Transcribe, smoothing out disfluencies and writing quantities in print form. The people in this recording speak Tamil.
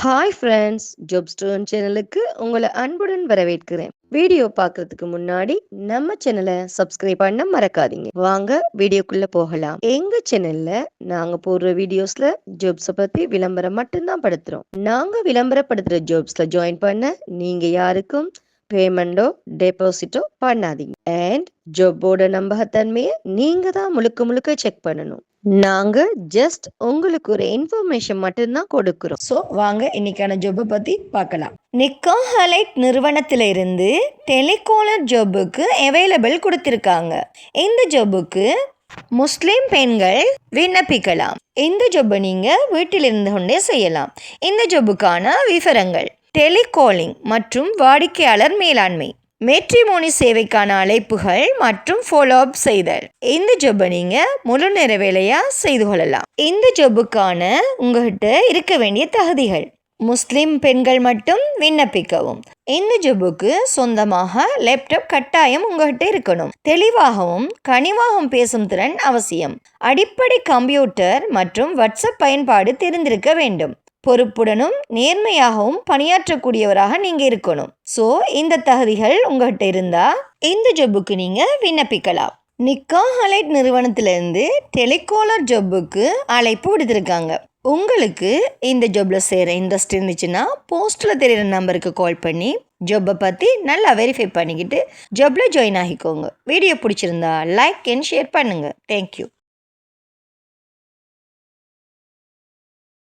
ஹாய் ஃப்ரெண்ட்ஸ், ஜாப் ஸ்டோன் சேனலுக்கு உங்களை அன்புடன் வரவேற்கிறேன். வீடியோ பார்க்கறதுக்கு முன்னாடி நம்ம சேனலை சப்ஸ்கிரைப் பண்ண மறக்காதீங்க. வாங்க வீடியோக்குள்ள போகலாம். எங்க சேனல்ல நாங்க போடுற வீடியோஸ்ல ஜாப்ஸை பத்தி விளம்பரம் மட்டும்தான் படுத்துறோம். நாங்க விளம்பரப்படுத்துற ஜாப்ஸ்ல ஜாயின் பண்ண நீங்க யாருக்கும் பேமெண்டோ டெபாசிட்டோ பண்ணாதீங்க. அண்ட் ஜாப்போட நம்பகத்தன்மையை நீங்க தான் முழுக்க முழுக்க செக் பண்ணணும். நாங்க ஜஸ்ட் உங்களுக்கு ஒரு இன்ஃபர்மேஷன் மட்டும்தான் கொடுக்கிறோம். ஸோ வாங்க இன்னைக்கான ஜாப்பை பத்தி பார்க்கலாம். நிக்கா ஹலைட் நிறுவனத்திலிருந்து டெலிகாலர் ஜாபுக்கு அவைலபிள் கொடுத்திருக்காங்க. இந்த ஜாபுக்கு முஸ்லிம் பெண்கள் விண்ணப்பிக்கலாம். இந்த ஜாப்பை நீங்க வீட்டில் இருந்து கொண்டே செய்யலாம். இந்த ஜாபுக்கான விவரங்கள்: டெலிகாலிங் மற்றும் வாடிக்கையாளர் மேலாண்மை, மேட்ரிமோனி சேவைக்கான அழைப்புகள் மற்றும் ஃபாலோ அப் செய்தல். இந்த ஜாப்பை நீங்க முழு நேர வேலையா செய்து கொள்ளலாம். இந்த ஜாப்புக்கான உங்ககிட்ட இருக்க வேண்டிய தகுதிகள்: முஸ்லிம் பெண்கள் மட்டும் விண்ணப்பிக்கவும். இந்த ஜாப்புக்கு சொந்தமாக லேப்டாப் கட்டாயம் உங்ககிட்ட இருக்கணும். தெளிவாகவும் கனிவாகவும் பேசும் திறன் அவசியம். அடிப்படை கம்ப்யூட்டர் மற்றும் வாட்ஸ்அப் பயன்பாடு தெரிந்திருக்க வேண்டும். பொறுப்புடனும் நேர்மையாகவும் பணியாற்றக்கூடியவராக நீங்க இருக்கணும். ஸோ இந்த தகுதிகள் உங்ககிட்ட இருந்தா இந்த ஜாப்புக்கு நீங்க விண்ணப்பிக்கலாம். நிக்கா ஹலைட் நிறுவனத்திலிருந்து டெலிகாலர் ஜாப்புக்கு அழைப்பு விடுத்திருக்காங்க. உங்களுக்கு இந்த ஜாப்ல சேர இன்ட்ரெஸ்ட் இருந்துச்சுன்னா போஸ்ட்ல தெரியுற நம்பருக்கு கால் பண்ணி ஜாப்பை பத்தி நல்லா வெரிஃபை பண்ணிக்கிட்டு ஜாப்ல ஜாயின் ஆகிக்கோங்க. வீடியோ பிடிச்சிருந்தா லைக் அண்ட் ஷேர் பண்ணுங்க. தேங்க்யூ.